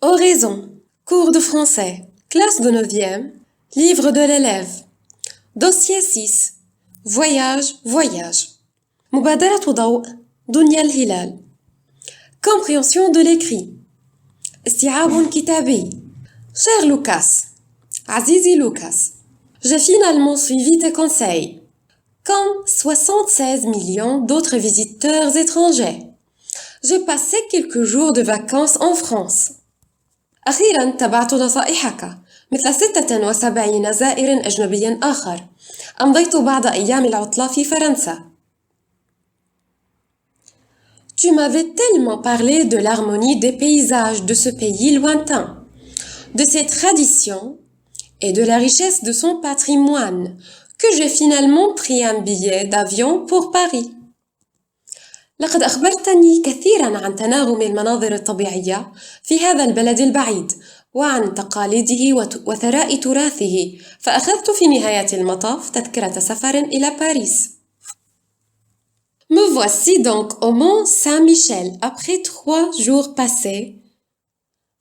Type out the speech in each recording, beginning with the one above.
Oraison, cours de français, classe de 9e, livre de l'élève. Dossier 6, voyage, voyage. مبادرة ضوء دنيا الهلال. Compréhension de l'écrit. استيعاب كتابي. Cher Lucas, عزيزي Lucas, j'ai finalement suivi tes conseils. Comme 76 millions d'autres visiteurs étrangers, j'ai passé quelques jours de vacances en France. أخيراً تبعت نصائحك مثل 76 زائر أجنبي آخر. أمضيت بعض أيام العطلة في فرنسا. Tu m'avais tellement parlé de l'harmonie des paysages de ce pays lointain, de ses traditions et de la richesse de son patrimoine que j'ai finalement pris un billet d'avion pour Paris. لقد أخبرتني كثيراً عن تناغم المناظر الطبيعية في هذا البلد البعيد وعن تقاليده وثراء تراثه، فأخذت في نهاية المطاف تذكرة سفر إلى باريس. Me voici donc au Mont Saint-Michel après 3 jours passés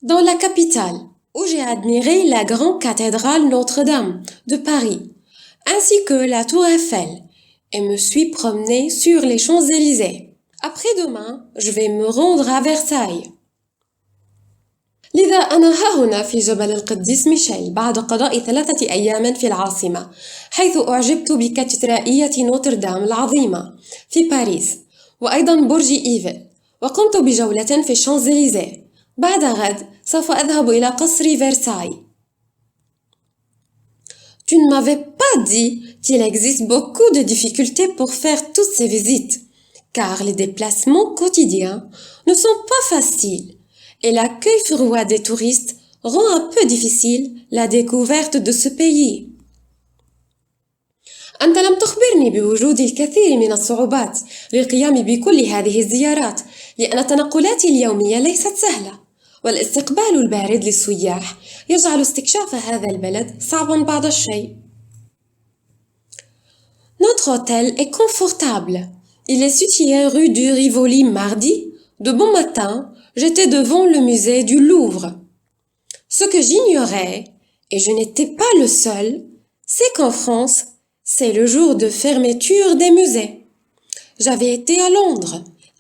dans la capitale où j'ai admiré la grande cathédrale Notre-Dame de Paris ainsi que la tour Eiffel et me suis promenée sur les Champs-Élysées. Après-demain, je vais me rendre à Versailles. لذا أنا ها هنا في جبل القديس ميشيل بعد قضاء 3 أيام في العاصمة، حيث أعجبت بكاتدرائية نوتردام العظيمة في باريس، وأيضا برج إيفل، وقمت بجولة في الشانزليزيه. بعد غد سوف أذهب إلى قصر فرساي. Tu ne m'avais pas dit qu'il existe beaucoup de difficultés pour faire toutes ces visites, car les déplacements quotidiens ne sont pas faciles et l'accueil froid des touristes rend un peu difficile la découverte de ce pays. أنت لم تخبرني بوجود الكثير من الصعوبات للقيام بكل هذه الزيارات، لأن تنقلاتي اليومية ليست سهلة، والاستقبال البارد للسياح يجعل استكشاف هذا البلد صعبا بعض الشيء. Notre hôtel est confortable. Il est situé rue du Rivoli. Mardi, de bon matin, j'étais devant le musée du Louvre. Ce que j'ignorais, et je n'étais pas le seul, c'est qu'en France, c'est le jour de fermeture des musées. J'avais été à Londres,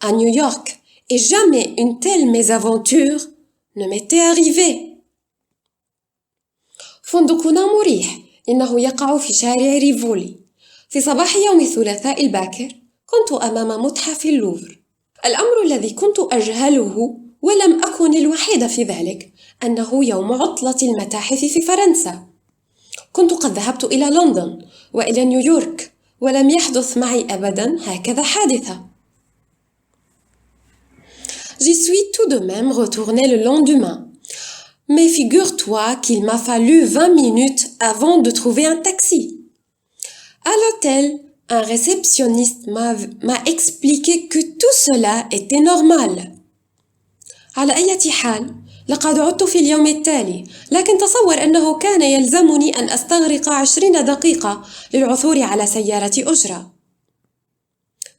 à New York, et jamais une telle mésaventure ne m'était arrivée. فندقنا مريح، إنه يقع في شارع ريفولي. في صباح يوم الثلاثاء الباكر كنت أمام متحف اللوفر. الأمر الذي كنت أجهله ولم أكن الوحيدة في ذلك أنه يوم عطلة المتاحف في فرنسا. كنت قد ذهبت إلى لندن وإلى نيويورك ولم يحدث معي أبدا هكذا حادثة. J'y suis tout de même retournée le lendemain. Mais figure-toi qu'il m'a fallu 20 minutes avant de trouver un taxi. À l'hôtel, un réceptionniste m'a expliqué que tout cela était normal. على أي حال، لقد عدت في اليوم التالي، لكن تصور أنه كان يلزمني أن أستغرق 20 دقيقة للعثور على سيارة أجرة.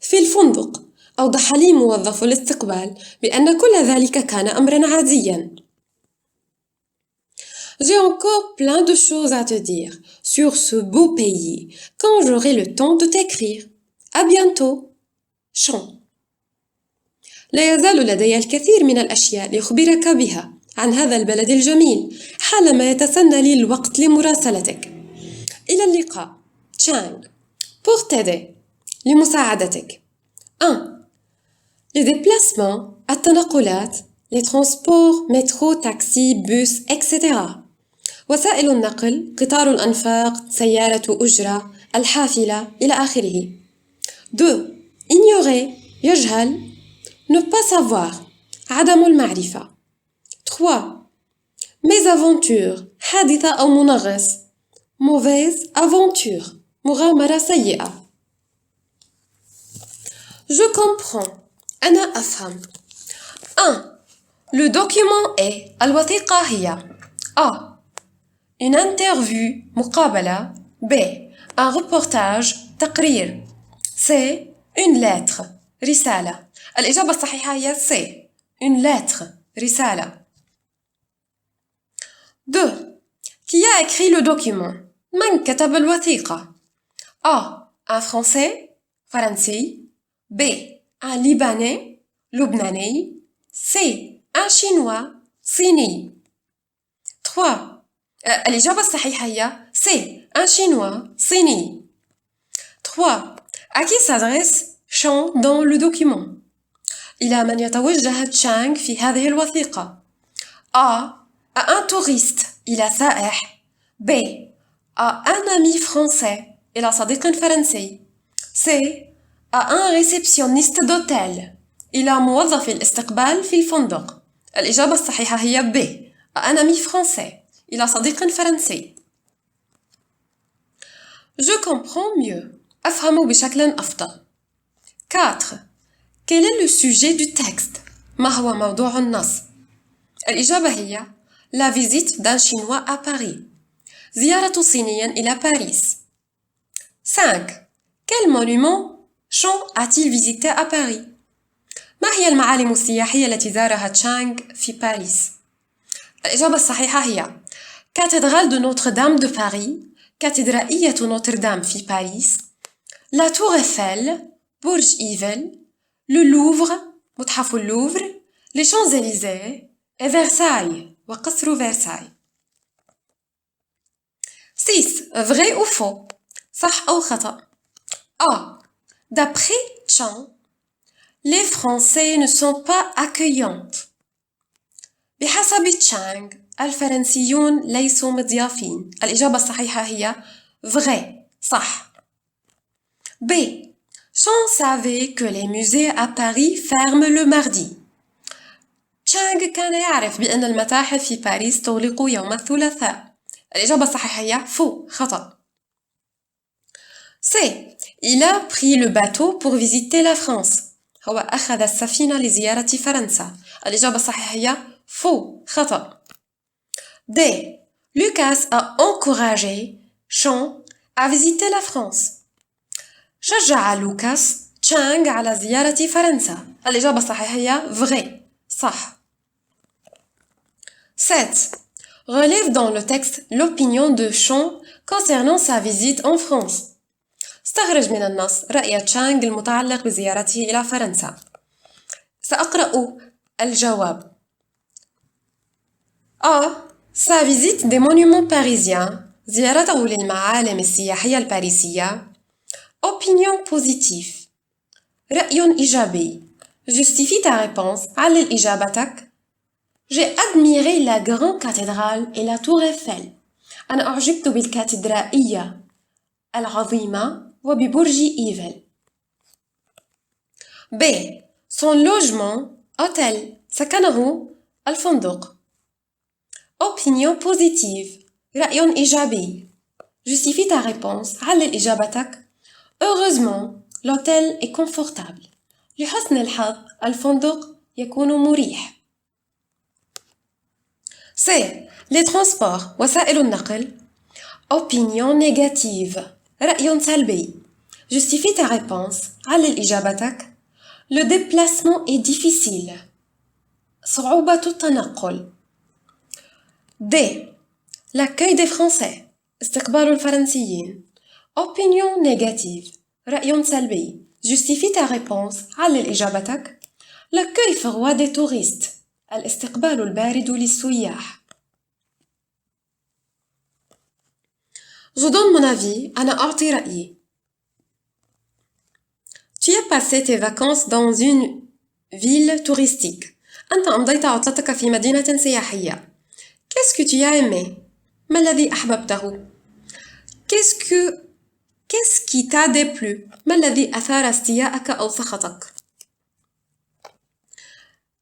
في الفندق، أوضح لي موظف الاستقبال بأن كل ذلك كان أمرا عاديا. J'ai encore plein de choses à te dire sur ce beau pays quand j'aurai le temps de t'écrire. À bientôt. Chant. لا يزال لدي الكثير من الأشياء لأخبرك بها عن هذا البلد الجميل حالما يتسنى لي الوقت لمراسلتك. إلى اللقاء. Chang. Pour t'aider. لمساعدتك. 1. Les déplacements, التنقلات, les transports, métro, taxi, bus, etc. وسائل النقل، قطار الأنفاق، سيارة أجرة، الحافلة، إلى آخره. 2. Ignorer, يجهل, ne pas savoir, عدم المعرفة. 3. Mésaventure, حادثة أو منغص، mauvaise aventure, مغامرة سيئة. Je comprends, أنا أفهم. 1. Le document est الوثيقة هي A. Une interview مقابلة. B. Un reportage تقرير. C. Une lettre رسالة. الإجابة الصحيحة هي C. Une lettre رسالة. 2. Qui a écrit le document? من كتب الوثيقة? A. Un Français, فرنسي. B. Un Libanais, لبناني. C. Un Chinois, صيني. 3. الإجابة الصحيحة هي C. Un Chinois, صيني. 3. À qui s'adresse Chang dans le document? إلى من يتوجه تشانغ في هذه الوثيقة؟ A. À un touriste, إلى سائح. B. À un ami français, إلى صديق فرنسي. C. À un réceptionniste d'hôtel, إلى موظف الاستقبال في الفندق. الإجابة الصحيحة هي B. À un ami français, إلى صديق فرنسي. Je comprends mieux. أفهم بشكل أفضل. 4. Quel est le sujet du texte? ما هو موضوع النص؟ الإجابة هي La visite d'un Chinois à Paris. زيارة صيني إلى باريس. 5. Quel monument Chang a-t-il visité à Paris? ما هي المعالم السياحية التي زارها تشانغ في باريس؟ الإجابة الصحيحة هي كاتدرال دو نوتردام دو باريس، كاتدرائية نوتردام في باريس، لا تور إيفل، برج إيفل، لو لوفر، متحف اللوفر، لي شانزليزيه، وفرساي، وقصر فرساي. 6. Vrai ou faux? صح أو خطأ؟ A. D'après Chang, les Français ne sont pas accueillants. بحسب تشانغ الفرنسيون ليسوا مضيافين. الإجابة الصحيحة هي vrai. صح. B. Chang savait que les musées à Paris ferment le mardi. تشانغ كان يعرف بأن المتاحف في باريس تغلق يوم الثلاثاء. الإجابة الصحيحة هي faux. خطأ. C. Il a pris le bateau pour visiter la France. هو أخذ السفينة لزيارة فرنسا. الإجابة الصحيحة هي faux. خطأ. D. Lucas a encouragé Chang à visiter la France. شجع لوكاس تشانغ على زيارة فرنسا. الإجابة الصحيحة هي vrai. صح. 7. Relève dans le texte l'opinion de Chang concernant sa visite en France. استخرج من النص رأي تشانغ المتعلق بزيارته إلى فرنسا. سأقرأ الجواب. A. Sa visite des monuments parisiens. زيارته للمعالم السياحية الباريسية. Opinion positive. رأي إيجابي. Justifie ta réponse. علل إجابتك. J'ai admiré la grande cathédrale et la tour Eiffel. أنا أعجبت بالكاتدرائية العظيمة وببرج إيفل. B. Son logement, hôtel. سكنه الفندق. Opinion positive. رأي إيجابي. Justifie ta réponse. علل إجابتك. Heureusement, l'hôtel est confortable. لحسن الحظ الفندق يكون مريح. C. Les transports. وسائل النقل. Opinion négative. رأي سلبي. Justifie ta réponse. علل إجابتك. Le déplacement est difficile. صعوبة التنقل. D. L'accueil des Français. استقبال الفرنسيين. Opinion négative. رأي سلبي. Justifie ta réponse. علل إجابتك. L'accueil froid des touristes. الاستقبال البارد للسياح. Je donne mon avis. أنا أعطي رأيي. Tu as passé tes vacances dans une ville touristique. أنت أمضيت عطلتك في مدينة سياحية. Qu'est-ce que tu as aimé? ما الذي أحببته؟ Qu'est-ce qui t'a déplu? ما الذي أثار استياءك أو سخطك؟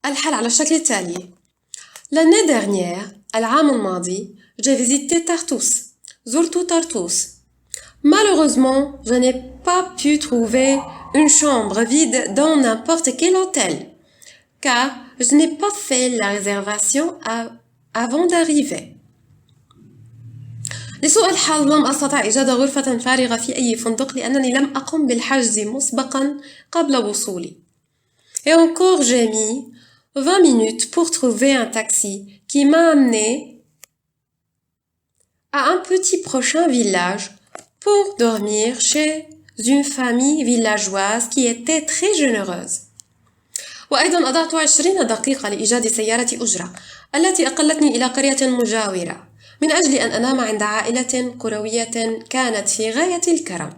الحل على الشكل التالي. L'année dernière, العام الماضي, j'ai visité Tartus. زرت طرطوس. Malheureusement, je n'ai pas pu trouver une chambre vide dans n'importe quel hôtel, car je n'ai pas fait la réservation avant d'arriver. لسوء الحظ لم أستطع إيجاد غرفة فارغة في أي فندق لأنني لم أقم بالحجز مسبقا قبل وصولي. Et encore j'ai mis 20 minutes pour trouver un taxi qui m'a amené à un petit prochain village pour dormir chez une famille villageoise qui était très généreuse. وأيضا أضعت 20 دقيقة لإيجاد سيارة أجرة التي أقلتني إلى قرية مجاورة من أجل أن أنام عند عائلة قروية كانت في غاية الكرم.